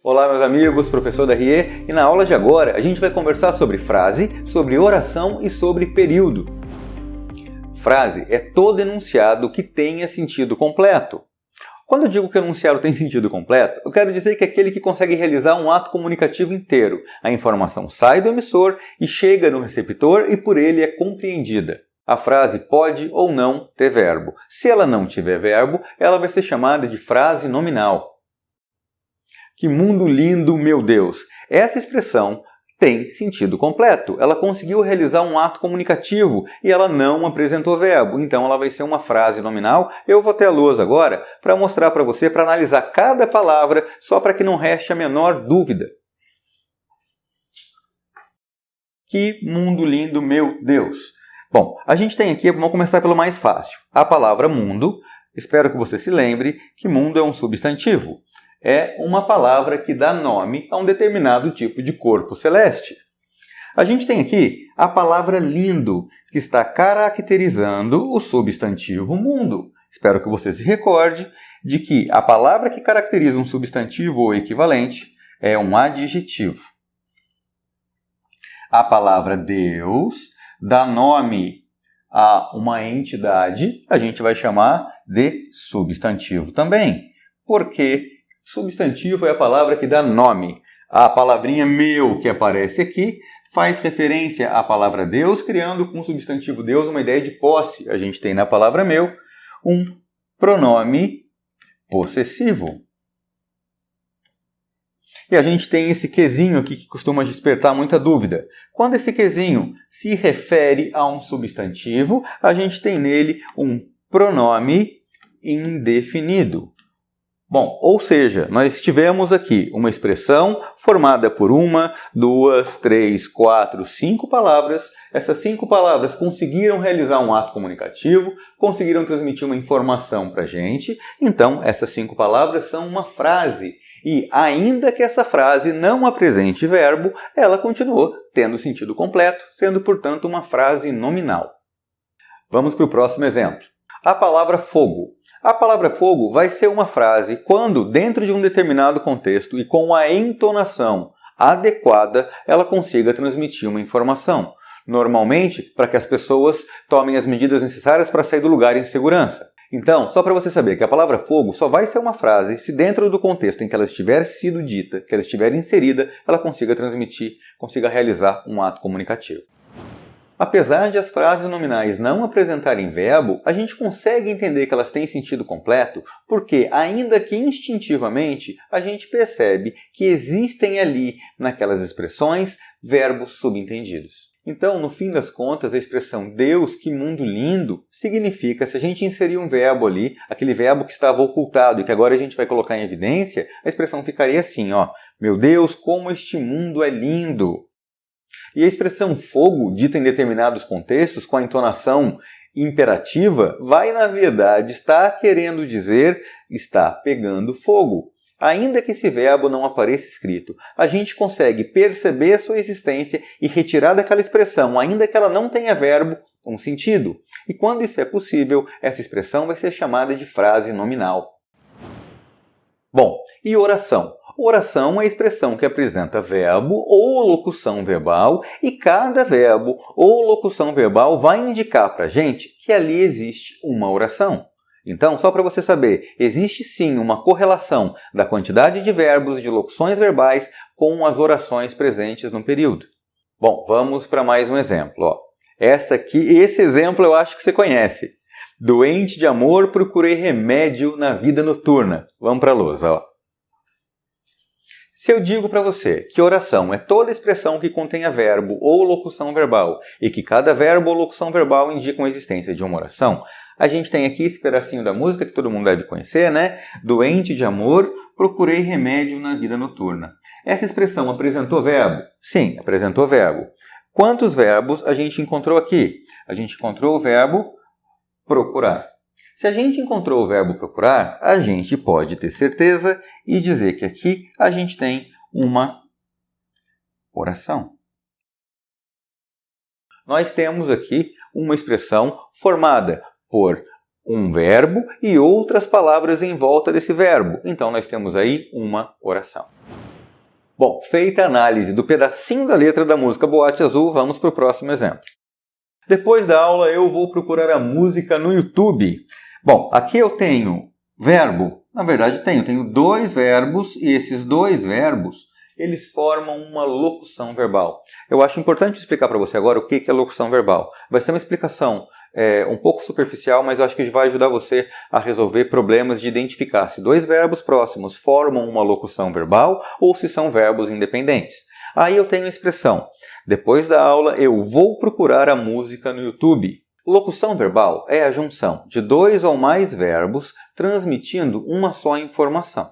Olá meus amigos, professor Darrier, e na aula de agora a gente vai conversar sobre frase, sobre oração e sobre período. Frase é todo enunciado que tenha sentido completo. Quando eu digo que o enunciado tem sentido completo, eu quero dizer que é aquele que consegue realizar um ato comunicativo inteiro. A informação sai do emissor e chega no receptor e por ele é compreendida. A frase pode ou não ter verbo. Se ela não tiver verbo, ela vai ser chamada de frase nominal. Que mundo lindo, meu Deus! Essa expressão tem sentido completo. Ela conseguiu realizar um ato comunicativo e ela não apresentou verbo. Então ela vai ser uma frase nominal. Eu vou ter a lousa agora para mostrar para você, para analisar cada palavra, só para que não reste a menor dúvida. Que mundo lindo, meu Deus! Bom, a gente tem aqui, vamos começar pelo mais fácil. A palavra mundo, espero que você se lembre que mundo é um substantivo. É uma palavra que dá nome a um determinado tipo de corpo celeste. A gente tem aqui a palavra lindo, que está caracterizando o substantivo mundo. Espero que você se recorde de que a palavra que caracteriza um substantivo ou equivalente é um adjetivo. A palavra Deus dá nome a uma entidade, a gente vai chamar de substantivo também. Porque substantivo é a palavra que dá nome. A palavrinha meu que aparece aqui faz referência à palavra Deus, criando com o substantivo Deus uma ideia de posse. A gente tem na palavra meu um pronome possessivo. E a gente tem esse quezinho aqui que costuma despertar muita dúvida. Quando esse quezinho se refere a um substantivo, a gente tem nele um pronome indefinido. Bom, ou seja, nós tivemos aqui uma expressão formada por uma, duas, três, quatro, 5 palavras. Essas 5 palavras conseguiram realizar um ato comunicativo, conseguiram transmitir uma informação para a gente. Então, essas 5 palavras são uma frase. E ainda que essa frase não apresente verbo, ela continuou tendo sentido completo, sendo, portanto, uma frase nominal. Vamos para o próximo exemplo. A palavra fogo. A palavra fogo vai ser uma frase quando, dentro de um determinado contexto e com a entonação adequada, ela consiga transmitir uma informação. Normalmente, para que as pessoas tomem as medidas necessárias para sair do lugar em segurança. Então, só para você saber que a palavra fogo só vai ser uma frase se dentro do contexto em que ela estiver sido dita, que ela estiver inserida, ela consiga transmitir, consiga realizar um ato comunicativo. Apesar de as frases nominais não apresentarem verbo, a gente consegue entender que elas têm sentido completo porque, ainda que instintivamente, a gente percebe que existem ali, naquelas expressões, verbos subentendidos. Então, no fim das contas, a expressão Deus, que mundo lindo, significa, se a gente inserir um verbo ali, aquele verbo que estava ocultado e que agora a gente vai colocar em evidência, a expressão ficaria assim, ó, meu Deus, como este mundo é lindo! E a expressão fogo, dita em determinados contextos, com a entonação imperativa, vai, na verdade, estar querendo dizer está pegando fogo. Ainda que esse verbo não apareça escrito, a gente consegue perceber a sua existência e retirar daquela expressão, ainda que ela não tenha verbo, um sentido. E quando isso é possível, essa expressão vai ser chamada de frase nominal. Bom, e oração? Oração é a expressão que apresenta verbo ou locução verbal e cada verbo ou locução verbal vai indicar para a gente que ali existe uma oração. Então, só para você saber, existe sim uma correlação da quantidade de verbos e de locuções verbais com as orações presentes no período. Bom, vamos para mais um exemplo. Ó. Esse exemplo eu acho que você conhece. Doente de amor, procurei remédio na vida noturna. Vamos para a lousa. Ó. Se eu digo para você que oração é toda expressão que contenha verbo ou locução verbal e que cada verbo ou locução verbal indica a existência de uma oração, a gente tem aqui esse pedacinho da música que todo mundo deve conhecer, né? Doente de amor, procurei remédio na vida noturna. Essa expressão apresentou verbo? Sim, apresentou verbo. Quantos verbos a gente encontrou aqui? A gente encontrou o verbo procurar. Se a gente encontrou o verbo procurar, a gente pode ter certeza e dizer que aqui a gente tem uma oração. Nós temos aqui uma expressão formada por um verbo e outras palavras em volta desse verbo. Então, nós temos aí uma oração. Bom, feita a análise do pedacinho da letra da música Boate Azul, vamos para o próximo exemplo. Depois da aula eu vou procurar a música no YouTube. Bom, aqui eu tenho verbo, na verdade tenho dois verbos e esses dois verbos eles formam uma locução verbal. Eu acho importante explicar para você agora o que é locução verbal. Vai ser uma explicação um pouco superficial, mas eu acho que vai ajudar você a resolver problemas de identificar se dois verbos próximos formam uma locução verbal ou se são verbos independentes. Aí eu tenho a expressão, depois da aula eu vou procurar a música no YouTube. Locução verbal é a junção de dois ou mais verbos transmitindo uma só informação.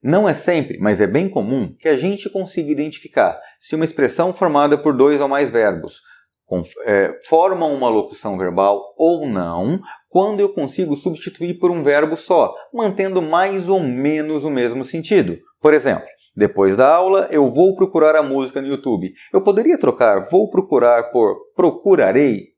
Não é sempre, mas é bem comum que a gente consiga identificar se uma expressão formada por dois ou mais verbos formam uma locução verbal ou não, quando eu consigo substituir por um verbo só, mantendo mais ou menos o mesmo sentido. Por exemplo, depois da aula eu vou procurar a música no YouTube. Eu poderia trocar vou procurar por procurarei?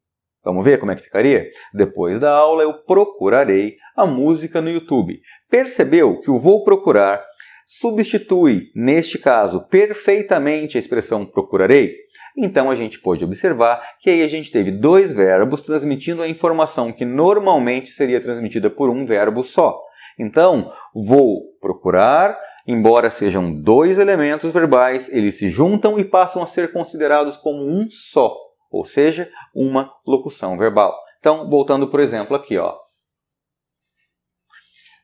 Vamos ver como é que ficaria? Depois da aula eu procurarei a música no YouTube. Percebeu que o vou procurar substitui, neste caso, perfeitamente a expressão procurarei? Então a gente pode observar que aí a gente teve dois verbos transmitindo a informação que normalmente seria transmitida por um verbo só. Então, vou procurar, embora sejam dois elementos verbais, eles se juntam e passam a ser considerados como um só, ou seja, uma locução verbal. Então, voltando por exemplo aqui, ó.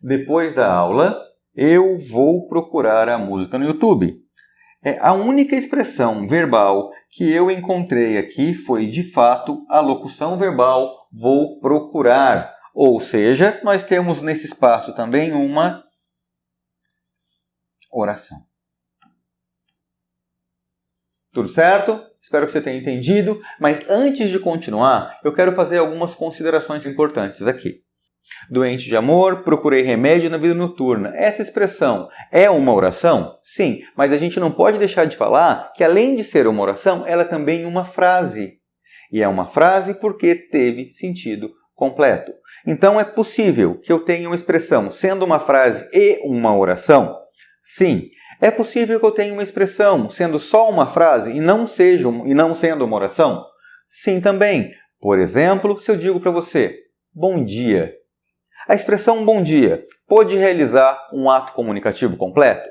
Depois da aula, eu vou procurar a música no YouTube. A única expressão verbal que eu encontrei aqui foi, de fato, a locução verbal vou procurar. Ou seja, nós temos nesse espaço também uma oração. Tudo certo? Espero que você tenha entendido, mas antes de continuar, eu quero fazer algumas considerações importantes aqui. Doente de amor, procurei remédio na vida noturna. Essa expressão é uma oração? Sim, mas a gente não pode deixar de falar que além de ser uma oração, ela é também uma frase. E é uma frase porque teve sentido completo. Então é possível que eu tenha uma expressão sendo uma frase e uma oração? Sim. É possível que eu tenha uma expressão sendo só uma frase e não sendo uma oração? Sim também. Por exemplo, se eu digo para você, bom dia. A expressão bom dia pode realizar um ato comunicativo completo?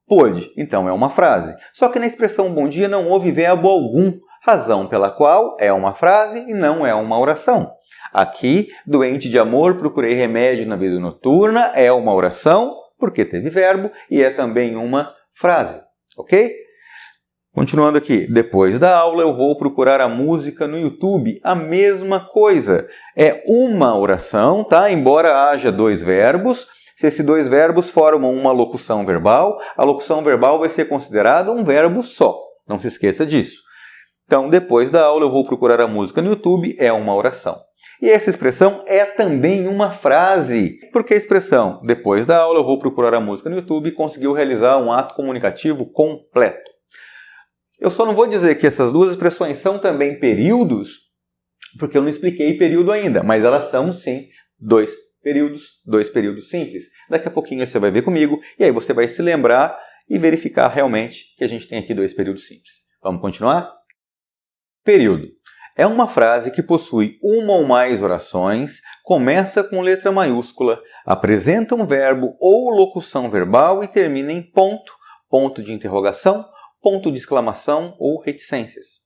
Pode, então é uma frase. Só que na expressão bom dia não houve verbo algum, razão pela qual é uma frase e não é uma oração. Aqui, doente de amor, procurei remédio na vida noturna, é uma oração, porque teve verbo e é também uma frase, ok? Continuando aqui, depois da aula eu vou procurar a música no YouTube, a mesma coisa. É uma oração, tá? Embora haja dois verbos, se esses dois verbos formam uma locução verbal, a locução verbal vai ser considerada um verbo só. Não se esqueça disso. Então, depois da aula eu vou procurar a música no YouTube, é uma oração. E essa expressão é também uma frase, porque a expressão depois da aula eu vou procurar a música no YouTube conseguiu realizar um ato comunicativo completo. Eu só não vou dizer que essas duas expressões são também períodos, porque eu não expliquei período ainda, mas elas são sim dois períodos simples. Daqui a pouquinho você vai ver comigo e aí você vai se lembrar e verificar realmente que a gente tem aqui dois períodos simples. Vamos continuar? Período. É uma frase que possui uma ou mais orações, começa com letra maiúscula, apresenta um verbo ou locução verbal e termina em ponto, ponto de interrogação, ponto de exclamação ou reticências.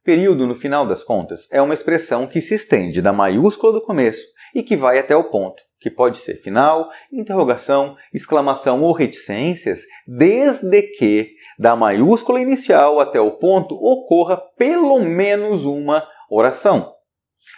Período, no final das contas, é uma expressão que se estende da maiúscula do começo e que vai até o ponto, que pode ser final, interrogação, exclamação ou reticências, desde que da maiúscula inicial até o ponto ocorra pelo menos uma oração.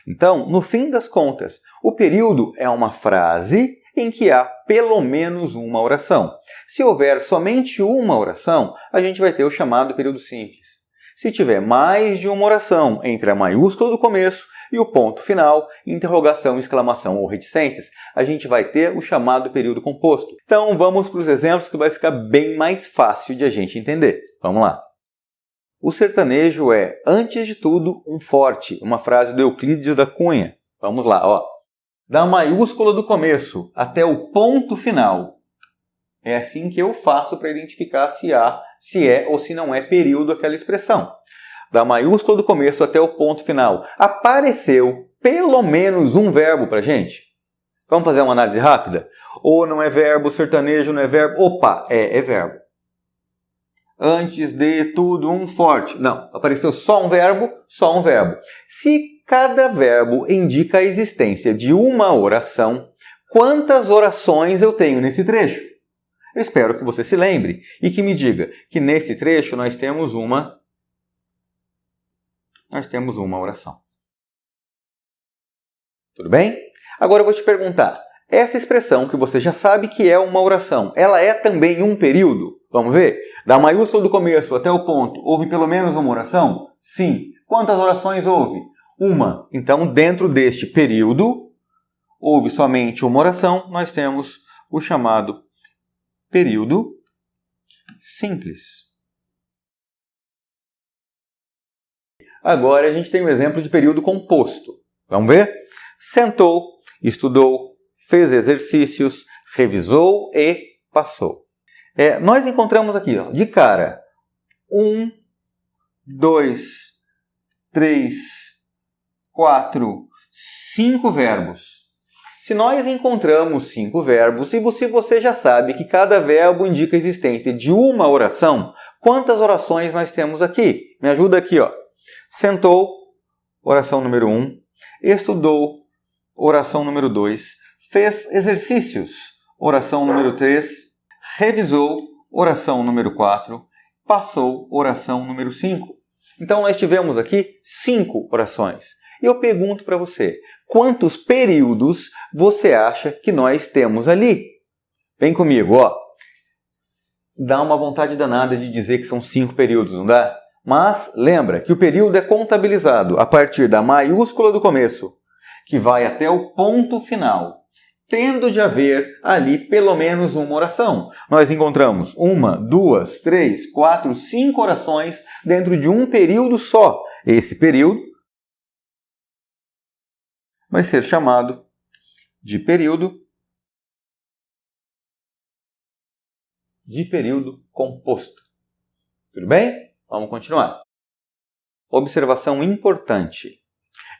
Então, no fim das contas, o período é uma frase em que há pelo menos uma oração. Se houver somente uma oração, a gente vai ter o chamado período simples. Se tiver mais de uma oração entre a maiúscula do começo e o ponto final, interrogação, exclamação ou reticências, a gente vai ter o chamado período composto. Então vamos para os exemplos que vai ficar bem mais fácil de a gente entender. Vamos lá. O sertanejo é, antes de tudo, um forte, uma frase do Euclides da Cunha. Vamos lá, ó. Da maiúscula do começo até o ponto final, É assim que eu faço para identificar se é ou se não é período aquela expressão. Da maiúscula do começo até o ponto final, apareceu pelo menos um verbo para a gente? Vamos fazer uma análise rápida? Ou não é verbo, sertanejo não é verbo? Opa, é verbo. Antes de tudo, um forte. Não, apareceu só um verbo, só um verbo. Se cada verbo indica a existência de uma oração, quantas orações eu tenho nesse trecho? Eu espero que você se lembre e que me diga que nesse trecho nós temos uma oração. Tudo bem? Agora eu vou te perguntar, essa expressão que você já sabe que é uma oração, ela é também um período? Vamos ver? Da maiúscula do começo até o ponto, houve pelo menos uma oração? Sim. Quantas orações houve? Uma. Então, dentro deste período, houve somente uma oração, nós temos o chamado período simples. Agora a gente tem um exemplo de período composto. Vamos ver? Sentou, estudou, fez exercícios, revisou e passou. Nós encontramos aqui, ó, de cara, 1, 2, 3, 4, 5 verbos. Se nós encontramos 5 verbos, e você já sabe que cada verbo indica a existência de uma oração, quantas orações nós temos aqui? Me ajuda aqui, ó. Sentou, oração número 1. Estudou, oração número 2. Fez exercícios, oração número 3. Revisou, oração número 4. Passou, oração número 5. Então, nós tivemos aqui 5 orações. E eu pergunto para você, quantos períodos você acha que nós temos ali? Vem comigo, ó. Dá uma vontade danada de dizer que são 5 períodos, não dá? Mas lembra que o período é contabilizado a partir da maiúscula do começo, que vai até o ponto final, tendo de haver ali pelo menos uma oração. Nós encontramos 1, 2, 3, 4, 5 orações dentro de um período só. Esse período vai ser chamado de período composto. Tudo bem? Vamos continuar. Observação importante.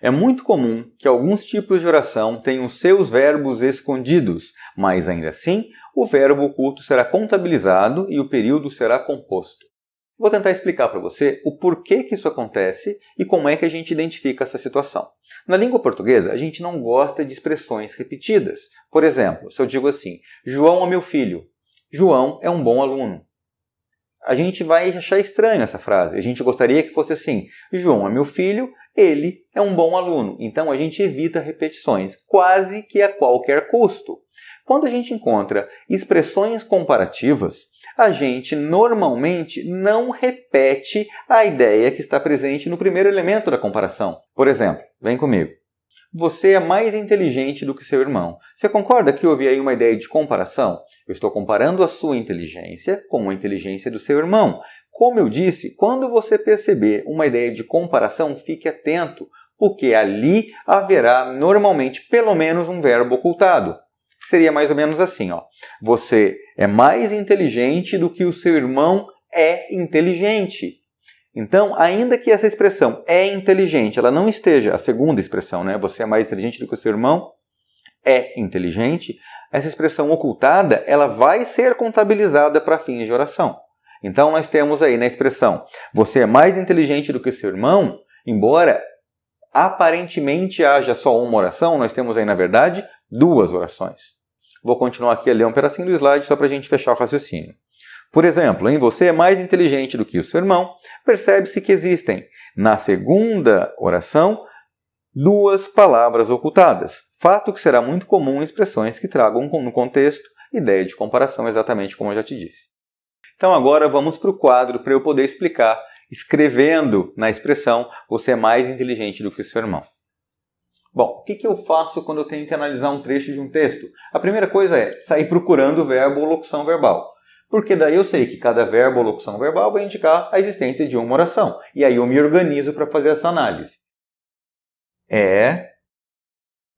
É muito comum que alguns tipos de oração tenham seus verbos escondidos, mas ainda assim, o verbo oculto será contabilizado e o período será composto. Vou tentar explicar para você o porquê que isso acontece e como é que a gente identifica essa situação. Na língua portuguesa, a gente não gosta de expressões repetidas. Por exemplo, se eu digo assim, João é meu filho. João é um bom aluno. A gente vai achar estranho essa frase. A gente gostaria que fosse assim, João é meu filho, ele é um bom aluno. Então a gente evita repetições, quase que a qualquer custo. Quando a gente encontra expressões comparativas, a gente normalmente não repete a ideia que está presente no primeiro elemento da comparação. Por exemplo, vem comigo. Você é mais inteligente do que seu irmão. Você concorda que houve aí uma ideia de comparação? Eu estou comparando a sua inteligência com a inteligência do seu irmão. Como eu disse, quando você perceber uma ideia de comparação, fique atento, porque ali haverá normalmente pelo menos um verbo ocultado. Seria mais ou menos assim, ó. Você é mais inteligente do que o seu irmão é inteligente. Então, ainda que essa expressão é inteligente, ela não esteja, a segunda expressão, né? Você é mais inteligente do que o seu irmão é inteligente, essa expressão ocultada, ela vai ser contabilizada para fins de oração. Então, nós temos aí na expressão, você é mais inteligente do que o seu irmão, embora aparentemente haja só uma oração, nós temos aí, na verdade, 2 orações. Vou continuar aqui a ler um pedacinho do slide só para a gente fechar o raciocínio. Por exemplo, em você é mais inteligente do que o seu irmão, percebe-se que existem, na segunda oração, 2 palavras ocultadas. Fato que será muito comum em expressões que tragam no contexto ideia de comparação, exatamente como eu já te disse. Então agora vamos para o quadro para eu poder explicar, escrevendo na expressão, você é mais inteligente do que o seu irmão. Bom, o que eu faço quando eu tenho que analisar um trecho de um texto? A primeira coisa é sair procurando o verbo ou locução verbal. Porque daí eu sei que cada verbo ou locução verbal vai indicar a existência de uma oração. E aí eu me organizo para fazer essa análise. É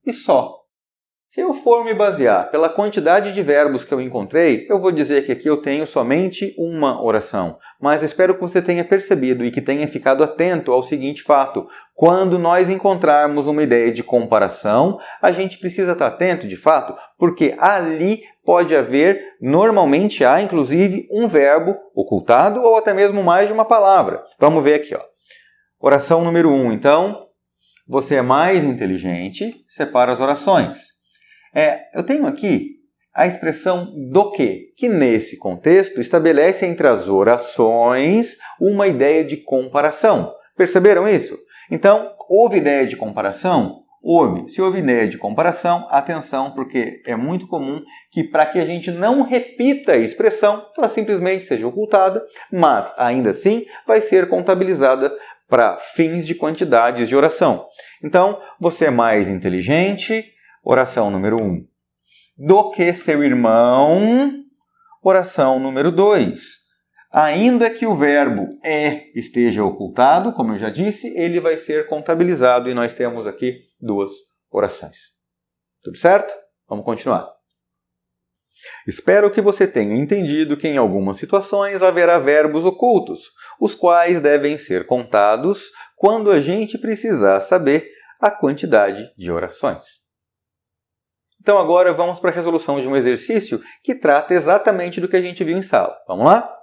e só. Se eu for me basear pela quantidade de verbos que eu encontrei, eu vou dizer que aqui eu tenho somente uma oração. Mas eu espero que você tenha percebido e que tenha ficado atento ao seguinte fato. Quando nós encontrarmos uma ideia de comparação, a gente precisa estar atento, de fato, porque ali pode haver, normalmente há, inclusive, um verbo ocultado ou até mesmo mais de uma palavra. Vamos ver aqui, ó. Oração número 1, então. Você é mais inteligente, separa as orações. Eu tenho aqui a expressão do que nesse contexto estabelece entre as orações uma ideia de comparação. Perceberam isso? Então, houve ideia de comparação? Houve. Se houve ideia de comparação, atenção, porque é muito comum que para que a gente não repita a expressão, ela simplesmente seja ocultada, mas ainda assim vai ser contabilizada para fins de quantidades de oração. Então, você é mais inteligente. Oração número 1. Do que seu irmão. Oração número 2. Ainda que o verbo esteja ocultado, como eu já disse, ele vai ser contabilizado e nós temos aqui 2 orações. Tudo certo? Vamos continuar. Espero que você tenha entendido que em algumas situações haverá verbos ocultos, os quais devem ser contados quando a gente precisar saber a quantidade de orações. Então agora vamos para a resolução de um exercício que trata exatamente do que a gente viu em sala. Vamos lá?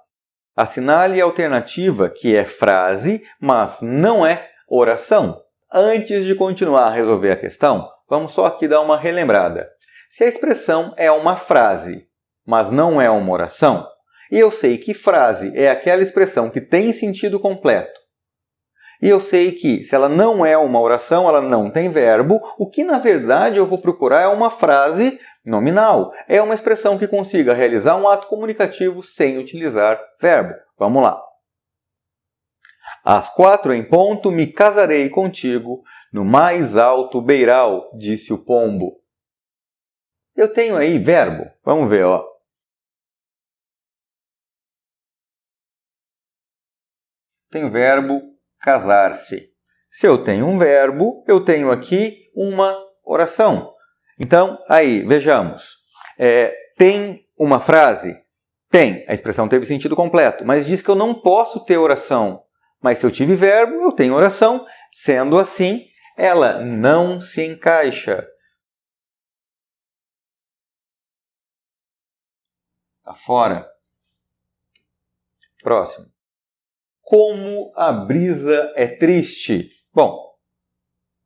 Assinale a alternativa que é frase, mas não é oração. Antes de continuar a resolver a questão, vamos só aqui dar uma relembrada. Se a expressão é uma frase, mas não é uma oração, e eu sei que frase é aquela expressão que tem sentido completo, e eu sei que se ela não é uma oração, ela não tem verbo, o que na verdade eu vou procurar é uma frase nominal. É uma expressão que consiga realizar um ato comunicativo sem utilizar verbo. Vamos lá. Às 4 em ponto me casarei contigo no mais alto beiral, disse o pombo. Eu tenho aí verbo. Vamos ver, ó. Tenho verbo casar-se. Se eu tenho um verbo, eu tenho aqui uma oração. Então, aí, vejamos. Tem uma frase? Tem. A expressão teve sentido completo, mas diz que eu não posso ter oração. Mas se eu tive verbo, eu tenho oração. Sendo assim, ela não se encaixa. Está fora. Próximo. Como a brisa é triste. Bom,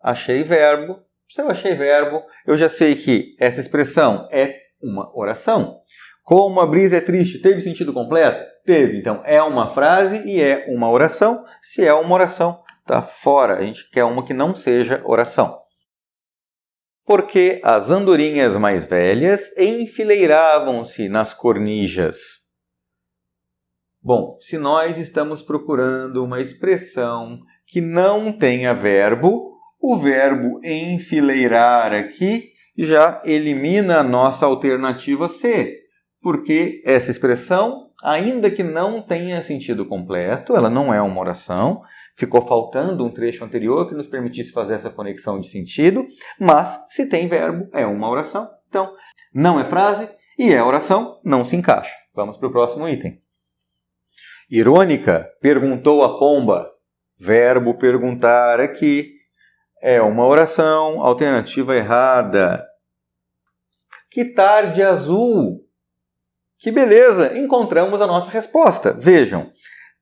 achei verbo. Se eu achei verbo, eu já sei que essa expressão é uma oração. Como a brisa é triste, teve sentido completo? Teve. Então, é uma frase e é uma oração. Se é uma oração, está fora. A gente quer uma que não seja oração. Porque as andorinhas mais velhas enfileiravam-se nas cornijas. Bom, se nós estamos procurando uma expressão que não tenha verbo, o verbo enfileirar aqui já elimina a nossa alternativa C, porque essa expressão, ainda que não tenha sentido completo, ela não é uma oração, ficou faltando um trecho anterior que nos permitisse fazer essa conexão de sentido, mas se tem verbo, é uma oração. Então, não é frase e é oração, não se encaixa. Vamos para o próximo item. Irônica, perguntou a pomba. Verbo perguntar aqui é uma oração, alternativa errada. Que tarde azul! Que beleza! Encontramos a nossa resposta. Vejam,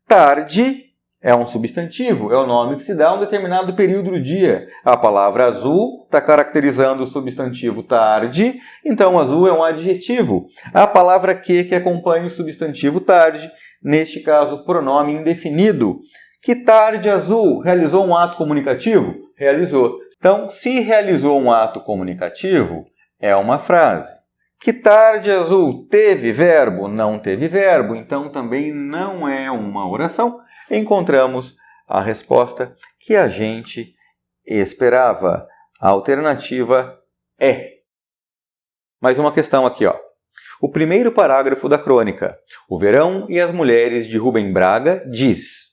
tarde é um substantivo, é o nome que se dá a um determinado período do dia. A palavra azul está caracterizando o substantivo tarde, então azul é um adjetivo. A palavra que acompanha o substantivo tarde, neste caso, pronome indefinido. Que tarde azul realizou um ato comunicativo? Realizou. Então, se realizou um ato comunicativo, é uma frase. Que tarde azul teve verbo? Não teve verbo, então também não é uma oração. Encontramos a resposta que a gente esperava. A alternativa é. Mais uma questão aqui, ó. O primeiro parágrafo da crônica, O Verão e as Mulheres, de Rubem Braga, diz: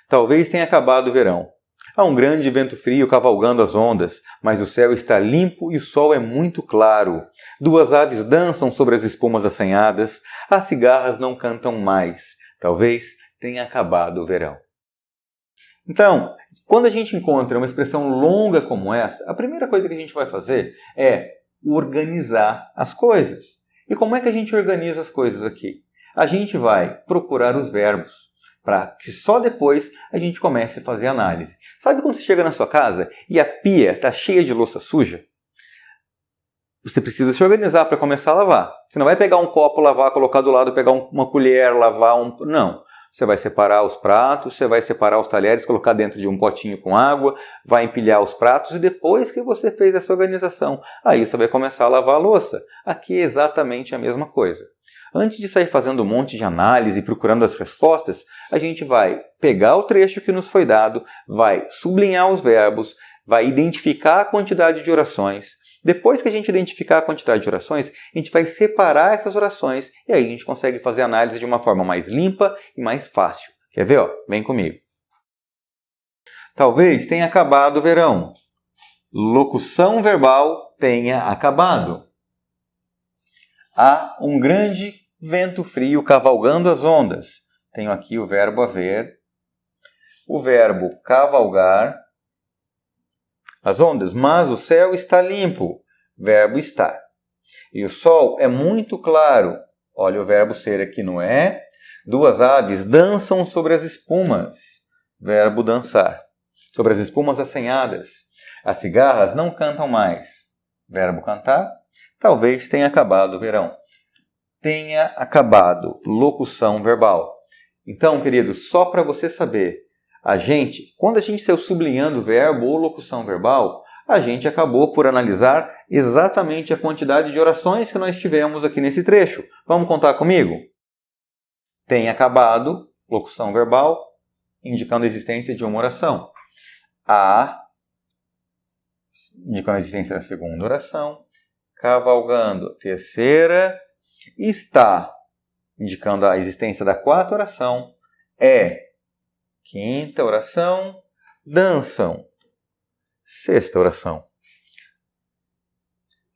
talvez tenha acabado o verão. Há um grande vento frio cavalgando as ondas, mas o céu está limpo e o sol é muito claro. Duas aves dançam sobre as espumas assanhadas, as cigarras não cantam mais. Talvez tenha acabado o verão. Então, quando a gente encontra uma expressão longa como essa, a primeira coisa que a gente vai fazer é organizar as coisas. E como é que a gente organiza as coisas aqui? A gente vai procurar os verbos, para que só depois a gente comece a fazer análise. Sabe quando você chega na sua casa e a pia está cheia de louça suja? Você precisa se organizar para começar a lavar. Você não vai pegar um copo, lavar, colocar do lado, pegar uma colher, lavar um... Não. Você vai separar os pratos, você vai separar os talheres, colocar dentro de um potinho com água, vai empilhar os pratos e depois que você fez essa organização, aí você vai começar a lavar a louça. Aqui é exatamente a mesma coisa. Antes de sair fazendo um monte de análise e procurando as respostas, a gente vai pegar o trecho que nos foi dado, vai sublinhar os verbos, vai identificar a quantidade de orações. Depois que a gente identificar a quantidade de orações, a gente vai separar essas orações e aí a gente consegue fazer a análise de uma forma mais limpa e mais fácil. Quer ver? Vem comigo. Talvez tenha acabado o verão. Locução verbal tenha acabado. Há um grande vento frio cavalgando as ondas. Tenho aqui o verbo haver, o verbo cavalgar, as ondas, mas o céu está limpo, verbo estar. E o sol é muito claro, olha o verbo ser aqui no é. Duas aves dançam sobre as espumas, verbo dançar. Sobre as espumas assanhadas. As cigarras não cantam mais, verbo cantar. Talvez tenha acabado o verão. Tenha acabado, locução verbal. Então, queridos, só para você saber, quando a gente saiu sublinhando verbo ou locução verbal, a gente acabou por analisar exatamente a quantidade de orações que nós tivemos aqui nesse trecho. Vamos contar comigo? Tem acabado, locução verbal, indicando a existência de uma oração. A, indicando a existência da segunda oração. Cavalgando, terceira. Está, indicando a existência da quarta oração. É, quinta oração. Dançam, sexta oração.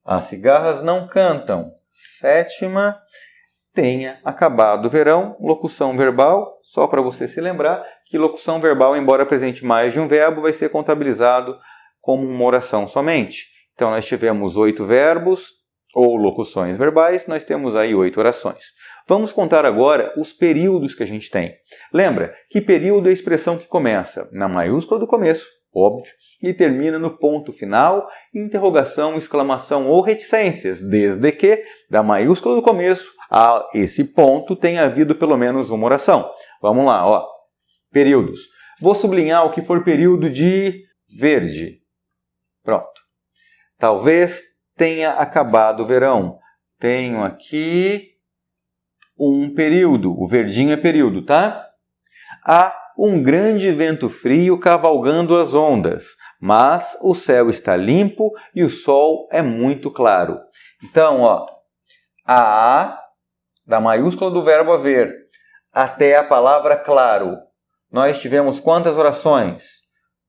As cigarras não cantam, sétima. Tenha acabado o verão, locução verbal. Só para você se lembrar que locução verbal, embora apresente mais de um verbo, vai ser contabilizado como uma oração somente. Então, nós tivemos 8 verbos ou locuções verbais, nós temos aí 8 orações. Vamos contar agora os períodos que a gente tem. Lembra que período é a expressão que começa na maiúscula do começo, óbvio, e termina no ponto final, interrogação, exclamação ou reticências, desde que da maiúscula do começo a esse ponto tenha havido pelo menos uma oração. Vamos lá, períodos. Vou sublinhar o que for período de verde. Pronto. Talvez tenha acabado o verão. Tenho aqui um período. O verdinho é período, tá? Há um grande vento frio cavalgando as ondas, mas o céu está limpo e o sol é muito claro. Então, a da maiúscula do verbo haver até a palavra claro. Nós tivemos quantas orações?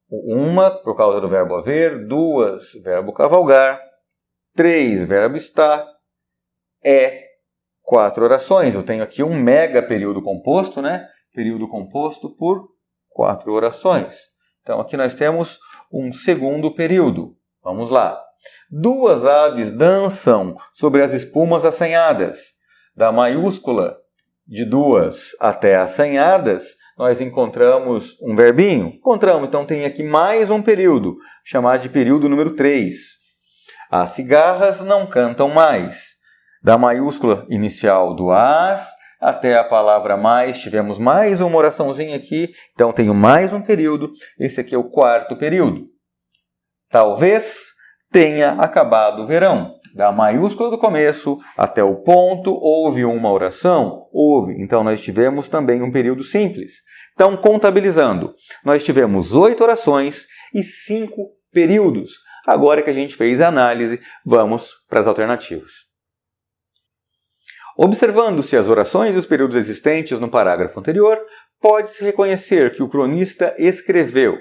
Uma, por causa do verbo haver, 2, verbo cavalgar, 3, verbo estar, 4 orações. Eu tenho aqui um mega período composto, né? Período composto por 4 orações. Então, aqui nós temos um segundo período. Vamos lá. Duas aves dançam sobre as espumas assanhadas. Da maiúscula de duas até assanhadas, nós encontramos um verbinho. Encontramos, então tem aqui mais um período, chamado de período número 3. As cigarras não cantam mais. Da maiúscula inicial do as até a palavra mais, tivemos mais uma oraçãozinha aqui, então tenho mais um período. Esse aqui é o quarto período. Talvez tenha acabado o verão. Da maiúscula do começo até o ponto, houve uma oração? Houve. Então, nós tivemos também um período simples. Então, contabilizando, nós tivemos 8 orações e 5 períodos. Agora que a gente fez a análise, vamos para as alternativas. Observando-se as orações e os períodos existentes no parágrafo anterior, pode-se reconhecer que o cronista escreveu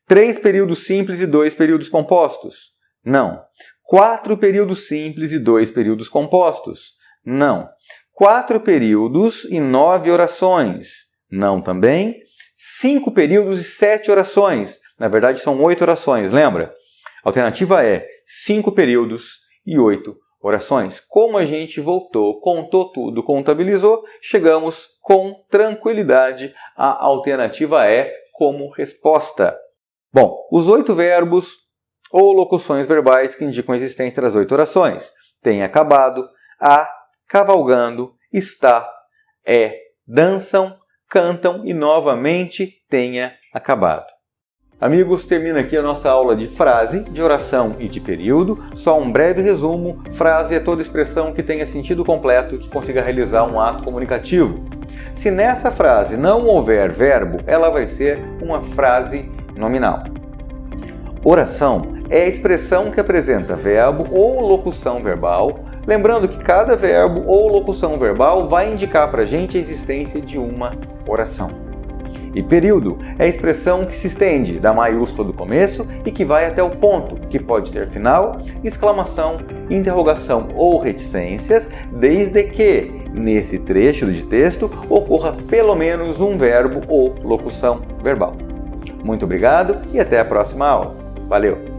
3 períodos simples e 2 períodos compostos? Não. 4 períodos simples e 2 períodos compostos? Não. 4 períodos e 9 orações? Não também. 5 períodos e 7 orações? Na verdade, são 8 orações, lembra? A alternativa é 5 períodos e 8 orações. Como a gente voltou, contou tudo, contabilizou, chegamos com tranquilidade à alternativa E como resposta. Bom, os 8 verbos ou locuções verbais que indicam a existência das 8 orações. Tem acabado, a, cavalgando, está, é, dançam, cantam e novamente tenha acabado. Amigos, termina aqui a nossa aula de frase, de oração e de período. Só um breve resumo: frase é toda expressão que tenha sentido completo e que consiga realizar um ato comunicativo. Se nessa frase não houver verbo, ela vai ser uma frase nominal. Oração é a expressão que apresenta verbo ou locução verbal, lembrando que cada verbo ou locução verbal vai indicar para a gente a existência de uma oração. E período é a expressão que se estende da maiúscula do começo e que vai até o ponto, que pode ser final, exclamação, interrogação ou reticências, desde que, nesse trecho de texto, ocorra pelo menos um verbo ou locução verbal. Muito obrigado e até a próxima aula. Valeu!